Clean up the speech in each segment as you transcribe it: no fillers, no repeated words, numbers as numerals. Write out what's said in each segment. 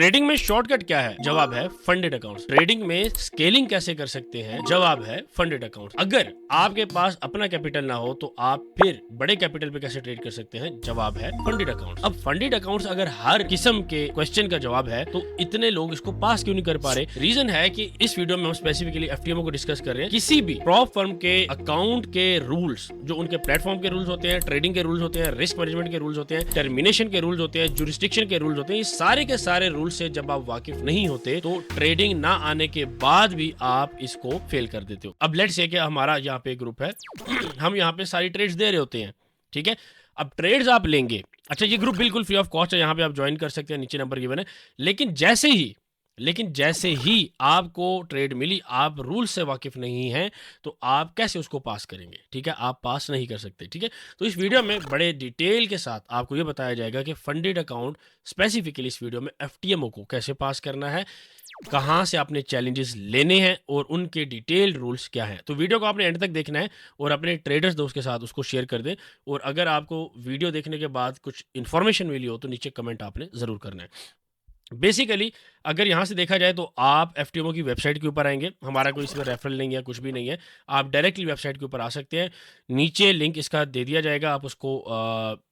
Trading में shortcut क्या है? जवाब है फंडेड अकाउंट्स। ट्रेडिंग में स्केलिंग कैसे कर सकते हैं? जवाब है फंडेड अकाउंट्स। अगर आपके पास अपना कैपिटल ना हो तो आप फिर बड़े कैपिटल पे कैसे ट्रेड कर सकते हैं? जवाब है फंडेड अकाउंट्स। अब फंडेड अकाउंट्स अगर हर किस्म के क्वेश्चन का जवाब है तो इतने लोग इसको पास क्यों नहीं कर पा रहे? रीजन है कि इस वीडियो में हम स्पेसिफिकली एफटीएमओ को डिस्कस कर रहे हैं। किसी भी प्रॉप फर्म के अकाउंट के रूल्स, जो उनके प्लेटफॉर्म के रूल्स होते हैं, ट्रेडिंग के रूल्स होते हैं, रिस्क मैनेजमेंट के रूल्स होते हैं, टर्मिनेशन के रूल्स होते हैं, जुरिस्डिक्शन के रूल्स होते हैं, ये सारे के सारे रूल्स से जब आप वाकिफ नहीं होते तो ट्रेडिंग ना आने के बाद भी आप इसको फेल कर देते हो। अब लेट्स से कि हमारा यहाँ पे ग्रुप है हम यहाँ पे सारी ट्रेड्स दे रहे होते हैं, ठीक है। अब ट्रेड्स आप लेंगे, अच्छा ये ग्रुप बिल्कुल फ्री ऑफ कॉस्ट है, यहाँ पे आप ज्वाइन कर सकते हैं, नीचे नंबर गिवन है। लेकिन जैसे ही आपको ट्रेड मिली, आप रूल से वाकिफ नहीं हैं तो आप कैसे उसको पास करेंगे? ठीक है, आप पास नहीं कर सकते, ठीक है। तो इस वीडियो में बड़े डिटेल के साथ आपको ये बताया जाएगा कि फंडेड अकाउंट स्पेसिफिकली इस वीडियो में एफटीएमओ को कैसे पास करना है, कहाँ से आपने चैलेंजेस लेने हैं और उनके डिटेल्ड रूल्स क्या हैं। तो वीडियो को आपने एंड तक देखना है और अपने ट्रेडर्स दोस्त के साथ उसको शेयर कर दें। और अगर आपको वीडियो देखने के बाद कुछ इन्फॉर्मेशन मिली हो तो नीचे कमेंट आपने ज़रूर करना है। बेसिकली अगर यहाँ से देखा जाए तो आप एफटीएमओ की वेबसाइट के ऊपर आएंगे, हमारा कोई इसमें रेफरल नहीं है, कुछ भी नहीं है, आप डायरेक्टली वेबसाइट के ऊपर आ सकते हैं। नीचे लिंक इसका दे दिया जाएगा, आप उसको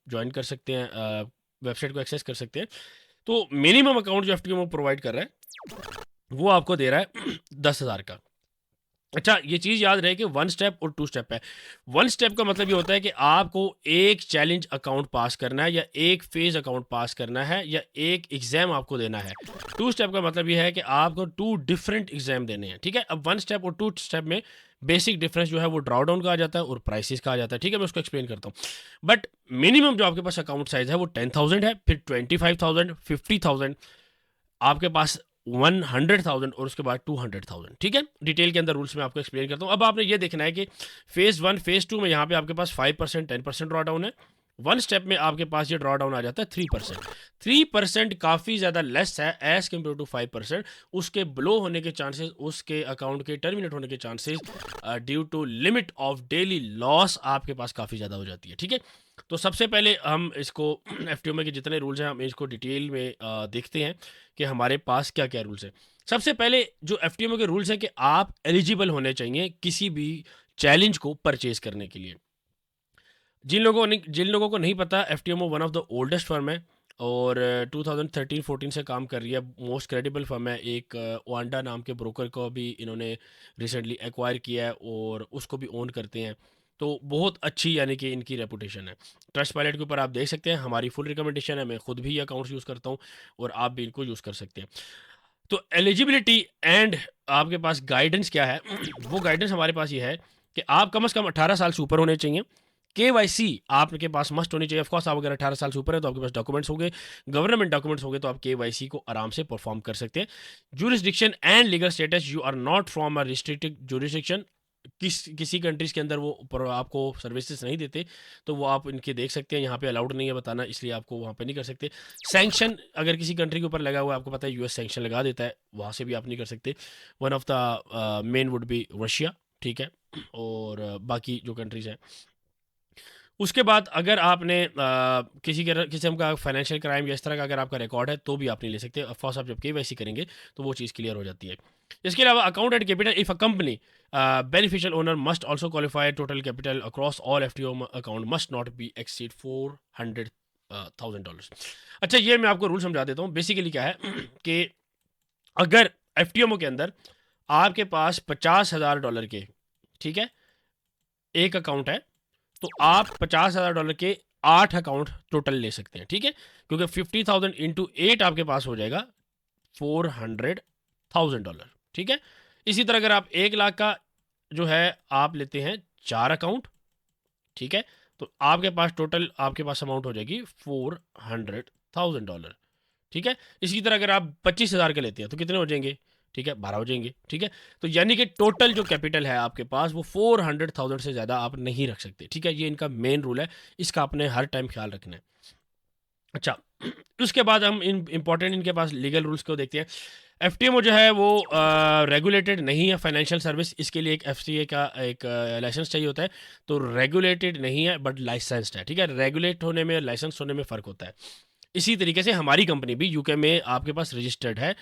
ज्वाइन कर सकते हैं, वेबसाइट को एक्सेस कर सकते हैं। तो मिनिमम अकाउंट जो एफटीएमओ प्रोवाइड कर रहा है वो आपको दे रहा है 10,000 का। अच्छा, ये चीज़ याद रहे कि 1 स्टेप और 2 स्टेप है। 1 स्टेप का मतलब ये होता है कि आपको एक चैलेंज अकाउंट पास करना है या एक फेज अकाउंट पास करना है या एक एग्जाम आपको देना है। 2 स्टेप का मतलब ये है कि आपको 2 डिफरेंट एग्जाम देने हैं, ठीक है। अब 1 स्टेप और 2 स्टेप में बेसिक डिफरेंस जो है वो ड्रॉ डाउन का आ जाता है और प्राइसेस का आ जाता है, ठीक है। मैं उसको एक्सप्लेन करता हूँ। बट मिनिमम जो आपके पास अकाउंट साइज है वो 10,000 है, फिर 25,000, 50,000, आपके पास 100,000 और उसके बाद 200,000, ठीक है। डिटेल के अंदर रूल्स में आपको एक्सप्लेन करता हूँ। अब आपने ये देखना है कि फेज 1 फेज 2 में यहाँ पे आपके पास 5%, 10% ड्रॉ डाउन है। 1 स्टेप में आपके पास ये ड्रॉ डाउन आ जाता है 3%। 3% काफ़ी ज़्यादा लेस है एज़ कम्पेयर टू 5%। उसके ब्लो होने के चांसेस, उसके अकाउंट के टर्मिनेट होने के chances due to limit of daily loss आपके पास काफ़ी ज़्यादा हो जाती है, ठीक है। तो सबसे पहले हम इसको एफटीओ के जितने रूल्स हैं हम इसको डिटेल में देखते हैं कि हमारे पास क्या क्या रूल्स हैं। सबसे पहले जो एफटीओ के रूल्स हैं कि आप एलिजिबल होने चाहिए किसी भी चैलेंज को परचेज करने के लिए। जिन लोगों को नहीं पता, FTMO one of the oldest firm है और 2013-14 से काम कर रही है, मोस्ट क्रेडिबल फर्म है। एक ओआंडा नाम के ब्रोकर को भी इन्होंने रिसेंटली एक्वायर किया है और उसको भी ओन करते हैं। तो बहुत अच्छी यानी कि इनकी रेपुटेशन है। ट्रस्ट पायलट के ऊपर आप देख सकते हैं, हमारी फुल रिकमेंडेशन है, मैं खुद भी ये अकाउंट्स यूज़ करता हूँ और आप भी इनको यूज़ कर सकते हैं। तो एलिजिबिलिटी एंड आपके पास गाइडेंस क्या है वो गाइडेंस हमारे पास ये है कि आप कम से कम 18 साल से ऊपर होने चाहिए। केवाईसी आपके पास मस्ट होनी चाहिए। ऑफकोर्स आप अगर 18 साल से ऊपर है तो आपके पास डॉक्यूमेंट्स होंगे, गवर्नमेंट डॉक्यूमेंट्स होंगे, तो आप केवाईसी को आराम से परफॉर्म कर सकते हैं। Jurisdiction and legal status, you are not from a restricted jurisdiction. किसी कंट्रीज के अंदर वो आपको सर्विसेज नहीं देते तो वो आप इनके देख सकते हैं। यहाँ पे अलाउड नहीं है बताना, इसलिए आपको वहाँ पे नहीं कर सकते। सैंक्शन अगर किसी कंट्री के ऊपर लगा हुआ है, आपको पता है यूएस सैंक्शन लगा देता है, वहाँ से भी आप नहीं कर सकते। One of the main would be Russia, ठीक है। और बाकी जो कंट्रीज़ हैं उसके बाद अगर आपने किसी किस्म का फाइनेंशियल क्राइम या इस तरह का अगर आपका रिकॉर्ड है तो भी आप नहीं ले सकते। ऑफकोर्स आप जब केवाईसी करेंगे तो वो चीज़ क्लियर हो जाती है। इसके अलावा account and capital, if a company beneficial owner must also qualify, total capital across all FTO account must not be exceed $400,000। अच्छा, ये मैं आपको रूल समझा देता हूँ। बेसिकली क्या है कि अगर एफटीओ के अंदर आपके पास $50,000 के, ठीक है, एक अकाउंट है तो आप $50,000 के 8 अकाउंट टोटल ले सकते हैं, ठीक है। क्योंकि 50,000 इंटू 8 आपके पास हो जाएगा $400,000, ठीक है। इसी तरह अगर आप 1 लाख का जो है आप लेते हैं 4 अकाउंट, ठीक है, तो आपके पास टोटल आपके पास अमाउंट हो जाएगी $400,000, ठीक है। इसी तरह अगर आप 25,000 के लेते हैं तो कितने हो जाएंगे? ठीक है, 12 हो जाएंगे, ठीक है। तो यानी कि टोटल जो कैपिटल है आपके पास वो 400,000 से ज़्यादा आप नहीं रख सकते, ठीक है। ये इनका मेन रूल है, इसका आपने हर टाइम ख्याल रखना है। अच्छा, उसके बाद हम इंपॉर्टेंट इनके पास लीगल रूल्स को देखते हैं। एफटीएमओ जो है वो रेगुलेटेड नहीं है फाइनेंशियल सर्विस, इसके लिए एक एफसीए का एक लाइसेंस चाहिए होता है। तो रेगुलेटेड नहीं है बट लाइसेंस्ड है, ठीक है। रेगुलेट होने में लाइसेंस होने में फ़र्क होता है। इसी तरीके से हमारी कंपनी भी यूके में आपके पास रजिस्टर्ड है,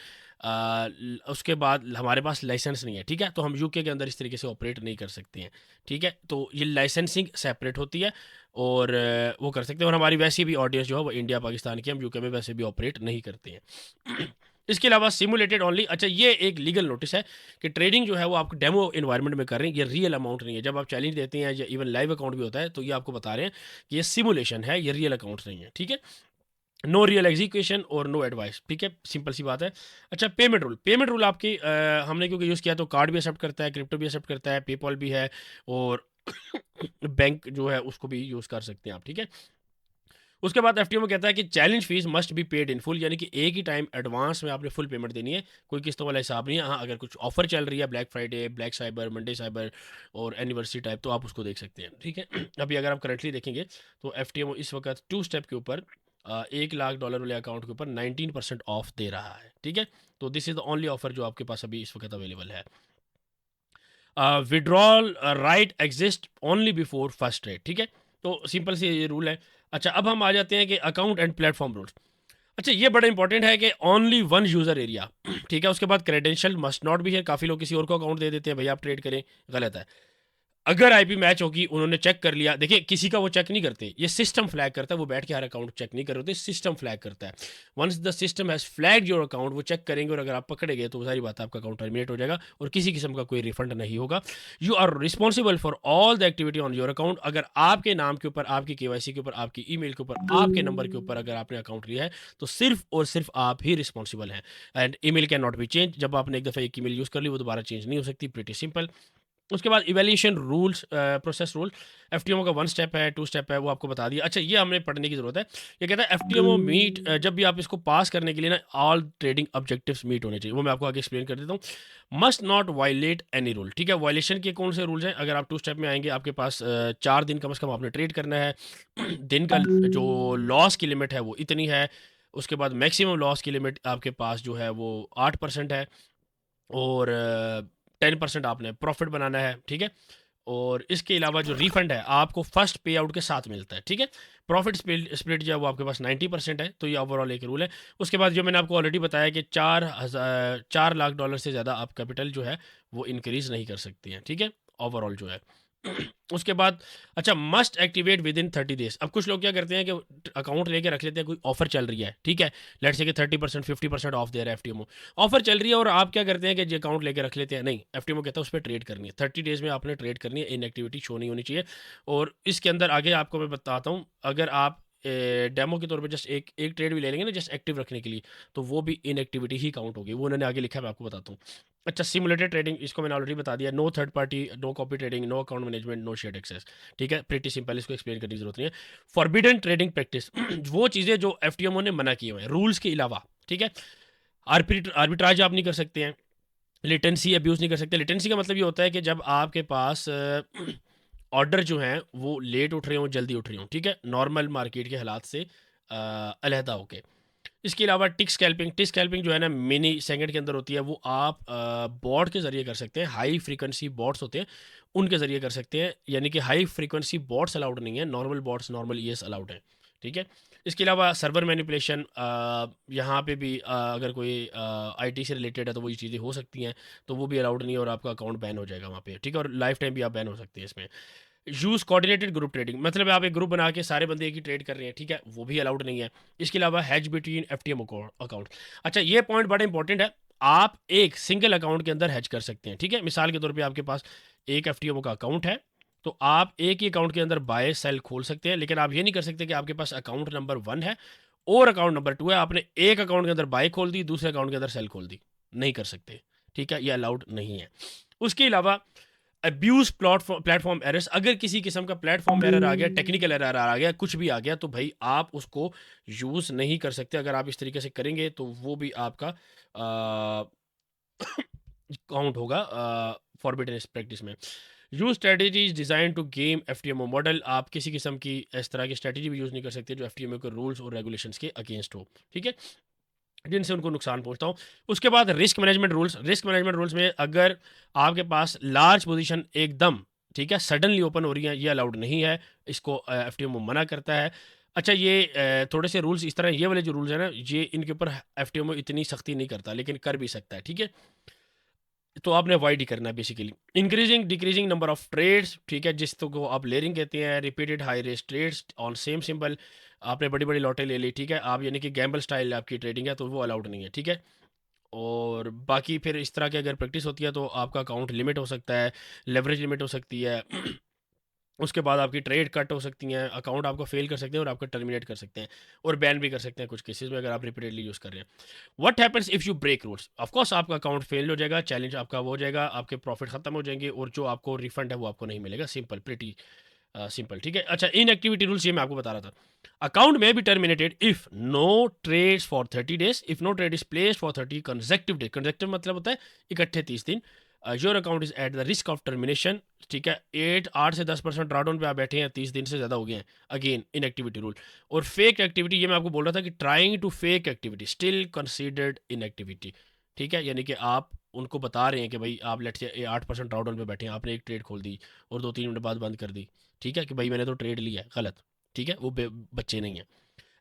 उसके बाद हमारे पास लाइसेंस नहीं है, ठीक है, तो हम यूके के अंदर इस तरीके से ऑपरेट नहीं कर सकते हैं, ठीक है, तो ये लाइसेंसिंग सेपरेट होती है और वो कर सकते हैं। और हमारी वैसी भी ऑडियंस जो है वो इंडिया पाकिस्तान की, हम यूके में वैसे भी ऑपरेट नहीं करते हैं। इसके अलावा सिमुलेटेड ओनली, अच्छा ये एक लीगल नोटिस है कि ट्रेडिंग जो है वो आप डेमो इन्वायरमेंट में कर रहे हैं, ये रियल अमाउंट नहीं है। जब आप चैलेंज देते हैं या इवन लाइव अकाउंट भी होता है तो ये आपको बता रहे हैं कि ये सिमुलेशन है, ये रियल अकाउंट नहीं है, ठीक है। नो रियल एग्जीक्यूशन और नो एडवाइस, ठीक है, सिंपल सी बात है। अच्छा पेमेंट रूल आपकी हमने क्योंकि यूज़ किया तो कार्ड भी एक्सेप्ट करता है, क्रिप्टो भी एक्सेप्ट करता है, पेपॉल भी है और बैंक जो है उसको भी यूज़ कर सकते हैं आप, ठीक है। उसके बाद एफटीओ कहता है कि challenge fees must be paid in full, यानी कि एक ही टाइम एडवांस में आपने फुल पेमेंट देनी है, कोई किस्तों वाला हिसाब नहीं है। हाँ, अगर कुछ ऑफर चल रही है, black Friday, black cyber, Monday cyber और एनिवर्सरी टाइप, तो आप उसको देख सकते हैं, ठीक है। अभी अगर आप करंटली देखेंगे तो एफटीओ इस वक्त 2 स्टेप के ऊपर $1 लाख वाले अकाउंट के ऊपर 19% ऑफ दे रहा है, ठीक है। तो this is the only offer जो आपके पास अभी इस वक्त अवेलेबल है। Withdrawal right exist only before first trade, ठीक है, तो सिंपल से ये रूल है। अच्छा, अब हम आ जाते हैं कि अकाउंट एंड प्लेटफॉर्म रूल्स। अच्छा, ये बड़ा इंपॉर्टेंट है कि ओनली वन यूज़र एरिया, ठीक है। उसके बाद क्रेडेंशियल मस्ट नॉट भी है, काफ़ी लोग किसी और को अकाउंट दे देते हैं, भैया आप ट्रेड करें, गलत है। अगर आईपी मैच होगी, उन्होंने चेक कर लिया, देखिए किसी का वो चेक नहीं करते, ये सिस्टम फ्लैग करता है, वो बैठ के हर अकाउंट चेक नहीं कर रहे होते, सिस्टम फ्लैग करता है। Once the system has flag your account, वो चेक करेंगे और अगर आप पकड़े गए तो सारी बात है, आपका अकाउंट टर्मिनेट हो जाएगा और किसी किस्म का कोई रिफंड नहीं होगा। You are responsible for all the activity on your account. अगर आपके नाम के ऊपर, आपकी केवाईसी के ऊपर, आपकी ईमेल के ऊपर, आपके नंबर के ऊपर अगर आपने अकाउंट लिया है तो सिर्फ और सिर्फ आप ही रिस्पॉन्सिबल हैं। And email can not be change, जब आपने एक दफ़ा एक ईमेल यूज़ कर ली वो दोबारा चेंज नहीं हो सकती, प्रीटी सिंपल। उसके बाद इवैल्यूएशन रूल्स, प्रोसेस रूल, एफटीएमओ का 1 स्टेप है, 2 स्टेप है, वो आपको बता दिया। अच्छा, ये हमें पढ़ने की ज़रूरत है। ये कहता है एफटीएमओ मीट, जब भी आप इसको पास करने के लिए ना ऑल ट्रेडिंग ऑब्जेक्टिव्स मीट होने चाहिए, वो मैं आपको आगे एक्सप्लेन कर देता हूँ। Must not violate any rule, ठीक है। वायलेशन के कौन से रूल्स हैं? अगर आप 2 स्टेप में आएंगे, आपके पास 4 दिन कम से कम आपने ट्रेड करना है। दिन का जो लॉस की लिमिट है वो इतनी है। उसके बाद मैक्सिमम लॉस की लिमिट आपके पास जो है वो 8% है और 10% आपने प्रॉफिट बनाना है, ठीक है। और इसके अलावा जो रिफंड है आपको फर्स्ट पे आउट के साथ मिलता है, ठीक है। प्रॉफिट स्प्लिट जो है वो आपके पास 90% है, तो ये ओवरऑल एक रूल है। उसके बाद जो मैंने आपको ऑलरेडी बताया कि 4 लाख डॉलर से ज़्यादा आप कैपिटल जो है वो इंक्रीज़ नहीं कर सकती हैं, ठीक है, ओवरऑल जो है। उसके बाद अच्छा, must activate with in 30 days। अब कुछ लोग क्या करते हैं कि अकाउंट लेके रख लेते हैं, कोई ऑफर चल रही है, ठीक है, लेट्स से कि 30% 50% ऑफ दे रहा है एफटीएमओ, ऑफर चल रही है और आप क्या करते हैं कि जो अकाउंट लेके रख लेते हैं, नहीं, एफटीएमओ कहता है उस पर ट्रेड करनी है, 30 days में आपने ट्रेड करनी है, इनएक्टिविटी शो नहीं होनी चाहिए। और इसके अंदर आगे आपको मैं बताता हूँ, अगर आप डेमो के तौर पे जस्ट एक एक ट्रेड भी ले लेंगे ना जस्ट एक्टिव रखने के लिए, तो वो भी इनएक्टिविटी ही काउंट होगी, वो उन्होंने आगे लिखा है, मैं आपको बताता हूँ। अच्छा, सिमुलेटेड ट्रेडिंग, इसको मैंने ऑलरेडी बता दिया। No third party, no copy trading, no account management, no share access, ठीक है, प्रीटी सिंपल, इसको एक्सप्लेन करने की जरूरत नहीं है। फॉरबिडन ट्रेडिंग प्रैक्टिस, वो चीज़ें जो एफटीएमओ ने मना किए हुए हैं रूल्स के अलावा, ठीक है। आर्बिट्राज आप नहीं कर सकते हैं, लेटेंसी अब्यूज़ नहीं कर सकते। लेटेंसी का मतलब ये होता है कि जब आपके पास ऑर्डर जो हैं वो लेट उठ रहे हों, जल्दी उठ रहे हों, ठीक है, नॉर्मल मार्केट के हालात से अलहदा होके। इसके अलावा टिक स्कैल्पिंग जो है ना मिनी सेकंड के अंदर होती है, वो आप बॉट के ज़रिए कर सकते हैं। हाई फ्रीक्वेंसी बॉट्स होते हैं, उनके ज़रिए कर सकते हैं, यानी कि हाई फ्रीक्वेंसी बॉट्स अलाउड नहीं है, normal bots, normal EAs allowed है, ठीक है। इसके अलावा सर्वर मैनिपुलेशन, यहाँ पे भी अगर कोई आईटी से रिलेटेड है तो वो ये चीज़ें हो सकती हैं, तो वो भी अलाउड नहीं है और आपका अकाउंट बैन हो जाएगा वहाँ पे, ठीक है, और लाइफ टाइम भी आप बैन हो सकते हैं इसमें। यूज़ कोऑर्डिनेटेड ग्रुप ट्रेडिंग, मतलब आप एक ग्रुप बना के सारे बंदे एक ही ट्रेड कर रहे हैं, ठीक है, वो भी अलाउड नहीं है। इसके अलावा हैज बिटवीन एफटीएम अकाउंट, अच्छा ये पॉइंट बड़ा इंपॉर्टेंट है, आप एक सिंगल अकाउंट के अंदर हैज कर सकते हैं, ठीक है। मिसाल के तौर पे आपके पास एक एफटीएम का अकाउंट है, तो आप एक ही अकाउंट के अंदर बाय सेल खोल सकते हैं, लेकिन आप ये नहीं कर सकते कि आपके पास अकाउंट नंबर 1 है और अकाउंट नंबर 2 है, आपने एक अकाउंट के अंदर बाय खोल दी, दूसरे अकाउंट के अंदर सेल खोल दी, नहीं कर सकते, ठीक है, ये अलाउड नहीं है। उसके अलावा अब्यूज प्लेटफॉर्म एरर्स, अगर किसी किस्म का प्लेटफॉर्म एरर आ गया, टेक्निकल एरर आ गया, कुछ भी आ गया, तो भाई आप उसको यूज़ नहीं कर सकते। अगर आप इस तरीके से करेंगे तो वो भी आपका काउंट होगा फॉरबिडन प्रैक्टिस में। Use strategies design to game FTMO model, आप किसी किस्म की इस तरह की स्ट्रेटेजी भी यूज़ नहीं कर सकते जो एफटीएमओ के रूल्स और रेगुलेशंस के अगेंस्ट हो, ठीक है, जिनसे उनको नुकसान पहुंचता हो। उसके बाद risk management rules, risk management rules में अगर आपके पास लार्ज पोजीशन एकदम, ठीक है, सडनली ओपन हो रही है, ये अलाउड नहीं है, इसको एफटीएमओ मना करता है। अच्छा ये थोड़े से रूल्स इस तरह, ये वाले जो रूल्स हैं ना, ये इनके ऊपर एफटीओ इतनी सख्ती नहीं करता, लेकिन कर भी सकता है, ठीक है। तो आपने अवॉइड ही करना है basically. Increasing decreasing number of trades, ठीक है, जिसको को आप लेयरिंग कहते हैं। Repeated high risk trades on same symbol, आपने बड़ी बड़ी लॉटें ले ली, ठीक है, आप यानी कि गैम्बल स्टाइल आपकी ट्रेडिंग है, तो वो अलाउड नहीं है, ठीक है। और बाकी फिर इस तरह की अगर प्रैक्टिस होती है तो आपका अकाउंट लिमिट हो सकता है, लेवरेज लिमिट हो सकती है। उसके बाद आपकी ट्रेड कट हो सकती हैं, अकाउंट आपको फेल कर सकते हैं और आपको टर्मिनेट कर सकते हैं, और बैन भी कर सकते हैं कुछ केसेस में अगर आप रिपीटेडली यूज़ कर रहे हैं। What happens if you break rules? Of course आपका अकाउंट फेल हो जाएगा, चैलेंज आपका वो हो जाएगा, आपके प्रॉफिट खत्म हो जाएंगे, और जो आपको रिफंड है वो आपको नहीं मिलेगा। सिंपल, प्रिटी सिंपल, ठीक है। अच्छा, इन एक्टिविटी रूल्स ये मैं आपको बता रहा था। अकाउंट में be terminated if no trades for 30 days, if no trade is placed for 30 consecutive day. Consecutive मतलब होता है इकट्ठे 30 दिन। Your account is at the risk of termination, ठीक है। 8 से 10% ड्रॉडाउन पे आप बैठे हैं, 30 दिन से ज़्यादा हो गए हैं, अगेन इन एक्टिविटी रूल। और फेक एक्टिविटी, ये मैं आपको बोल रहा था कि trying to fake activity still considered inactivity, ठीक है। यानी कि आप उनको बता रहे हैं कि भाई आप लेट से 8% ड्रॉडाउन पे बैठे हैं, आपने एक ट्रेड खोल दी और 2-3 मिनट बाद बंद कर दी, ठीक है, कि भाई मैंने तो ट्रेड लिया है, गलत, ठीक है, वो बच्चे नहीं हैं।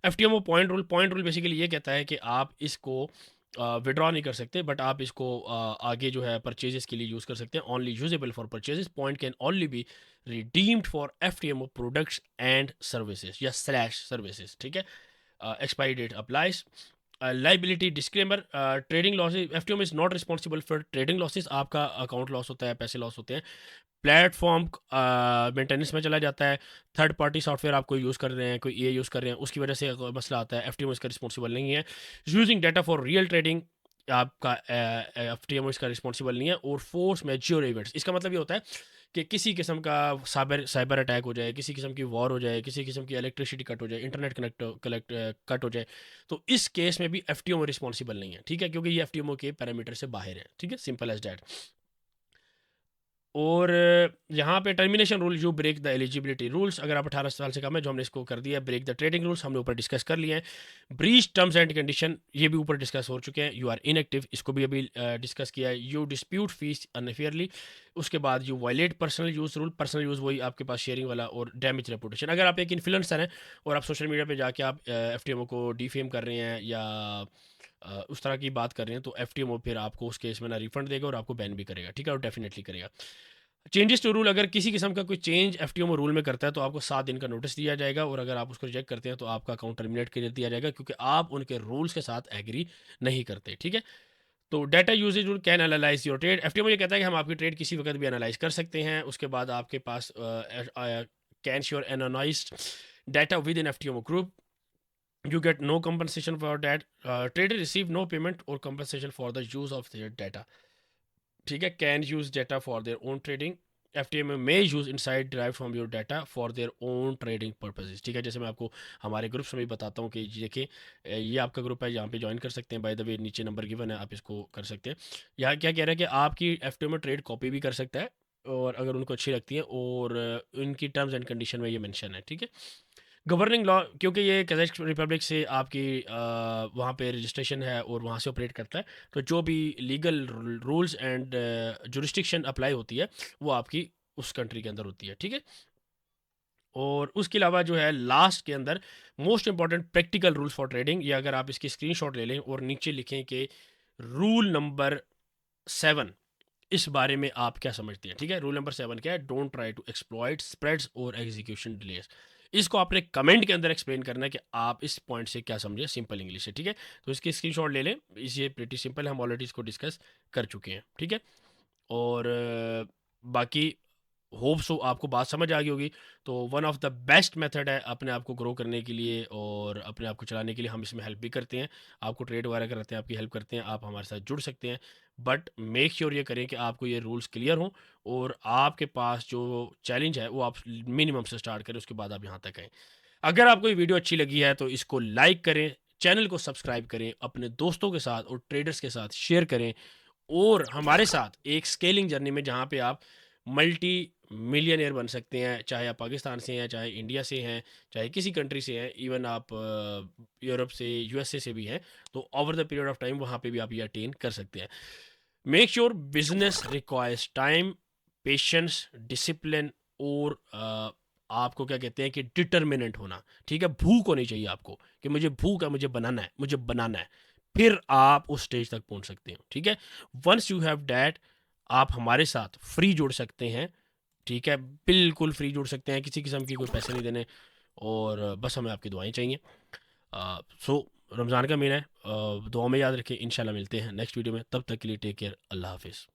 एफटीएमओ पॉइंट रूल बेसिकली ये कहता है कि आप इसको विड्रॉ नहीं कर सकते, बट आप इसको आगे जो है परचेजेस के लिए यूज़ कर सकते हैं। Only usable for purchases, point can only be redeemed for FTMO products and services या स्लैश सर्विसेज, ठीक है। Expiry date applies. Liability disclaimer, trading losses, FTM is not responsible for trading losses. आपका account loss होता है, पैसे loss होते हैं, platform maintenance में चला जाता है। थर्ड पार्टी सॉफ्टवेयर आप कोई यूज़ कर रहे हैं, कोई ये यूज़ कर रहे हैं, उसकी वजह से कोई मसला आता है, एफटीएम इसका रिस्पॉन्सिबल नहीं है। Using data for real trading, आपका एफटीएम इसका रिस्पॉन्सिबल नहीं है। और फोर्स मैच्योर इवेंट्स, इसका मतलब ये होता है कि किसी किस्म का साइबर अटैक हो जाए, किसी किस्म की वॉर हो जाए, किसी किस्म की इलेक्ट्रिसिटी कट हो जाए, इंटरनेट कट हो जाए, तो इस केस में भी एफटीओ रिस्पॉन्सिबल नहीं है, ठीक है, क्योंकि ये एफटीओ के पैरामीटर से बाहर है, ठीक है, सिंपल एज डैट। और यहाँ पे termination rule, you break the eligibility rules, अगर आप 18 साल से कम है, जो हमने इसको कर दिया है। ब्रेक द ट्रेडिंग रूल्स हमने ऊपर डिस्कस कर लिए हैं। ब्रीच टर्म्स एंड कंडीशन, ये भी ऊपर डिस्कस हो चुके हैं। यू आर इनएक्टिव, इसको भी अभी डिस्कस किया है। यू डिस्प्यूट फीस अनफेयरली, उसके बाद you violate personal use rule, personal use वही आपके पास शेयरिंग वाला। और डैमेज रेपुटेशन, अगर आप एक इन्फ्लुएंसर हैं और आप सोशल मीडिया पे जाके आप एफटीएमओ को डिफेम कर रहे हैं या उस तरह की बात कर रहे हैं, तो एफटीएमओ फिर आपको उस केस में ना रिफंड देगा और आपको बैन भी करेगा, ठीक है, और डेफिनेटली करेगा। चेंजेस टू रूल, अगर किसी किस्म का कोई चेंज एफटीओ रूल में करता है तो आपको 7 दिन का नोटिस दिया जाएगा, और अगर आप उसको रिजेक्ट करते हैं तो आपका अकाउंट टर्मिनेट कर दिया जाएगा, क्योंकि आप उनके रूल्स के साथ एग्री नहीं करते, ठीक है। तो data usage rule can analyse your trade, FTO ये कहता है कि हम आपकी ट्रेड किसी वक्त भी एनालाइज कर सकते हैं। उसके बाद आपके पास can sure analysed data with in FTO group, you get no compensation for that, trader receive no payment or compensation for the use of their data, ठीक है। Can use data for their own trading, FTM may use inside drive from your data for their own trading purposes, ठीक है। जैसे मैं आपको हमारे groups में भी बताता हूँ कि देखिए ये आपका ग्रुप है, यहाँ पे ज्वाइन कर सकते हैं, बाय द वे नीचे नंबर गिवन है, आप इसको कर सकते हैं। यहाँ क्या कह रहा है कि आपकी एफटीएम में ट्रेड कॉपी भी कर सकता है, और अगर उनको अच्छी लगती है, और इनकी टर्म्स एंड कंडीशन में ये मेंशन है, ठीक है। गवर्निंग लॉ, क्योंकि ये कज़ाक रिपब्लिक से आपकी वहाँ पे रजिस्ट्रेशन है और वहाँ से ऑपरेट करता है, तो जो भी legal rules and jurisdiction apply होती है वो आपकी उस कंट्री के अंदर होती है, ठीक है। और उसके अलावा जो है लास्ट के अंदर most important practical rules for trading, ये अगर आप इसकी स्क्रीनशॉट ले लें और नीचे लिखें कि रूल नंबर 7 इस बारे में आप क्या समझते हैं, ठीक है। रूल नंबर 7 क्या है? Don't try to exploit spreads और एग्जीक्यूशन डिलेस। इसको आपने कमेंट के अंदर एक्सप्लेन करना है कि आप इस पॉइंट से क्या समझे, सिंपल इंग्लिश है, ठीक है। तो इसकी स्क्रीनशॉट ले लें, ये प्रीटी सिंपल है, हम ऑलरेडी इसको डिस्कस कर चुके हैं, ठीक है। और बाकी होप सो आपको बात समझ आ गई होगी। तो one of the best method है अपने आप को ग्रो करने के लिए और अपने आप को चलाने के लिए, हम इसमें हेल्प भी करते हैं, आपको ट्रेड वगैरह कराते हैं, आपकी हेल्प करते हैं, आप हमारे साथ जुड़ सकते हैं। बट मेक श्योर ये करें कि आपको ये रूल्स क्लियर हों, और आपके पास जो चैलेंज है वो आप मिनिमम से स्टार्ट करें, उसके बाद आप यहाँ तक आएँ। अगर आपको ये वीडियो अच्छी लगी है तो इसको लाइक करें, चैनल को सब्सक्राइब करें, अपने दोस्तों के साथ और ट्रेडर्स के साथ शेयर करें, और हमारे साथ एक स्केलिंग जर्नी में जहाँ पे आप मल्टी मिलियनियर बन सकते हैं, चाहे आप पाकिस्तान से हैं, चाहे इंडिया से हैं, चाहे किसी कंट्री से हैं, इवन आप यूरोप से, यूएसए से भी हैं, तो over the period of time वहाँ पे भी आप ये अटेन कर सकते हैं। Make sure business requires time, patience, discipline और आपको क्या कहते हैं कि डिटर्मिनेंट होना, ठीक है, भूख होनी चाहिए आपको कि मुझे भूख है, मुझे बनाना है, मुझे बनाना है, फिर आप उस स्टेज तक पहुंच सकते हो, ठीक है। वंस यू हैव डैट, आप हमारे साथ फ्री जुड़ सकते हैं, ठीक है, बिल्कुल फ्री जुड़ सकते हैं, किसी किस्म की कोई पैसे नहीं देने, और बस हमें आपकी दुआएं चाहिए। सो रमज़ान का महीना है, दुआ में याद रखें, इंशाल्लाह मिलते हैं नेक्स्ट वीडियो में, तब तक के लिए टेक केयर, अल्लाह हाफिज़।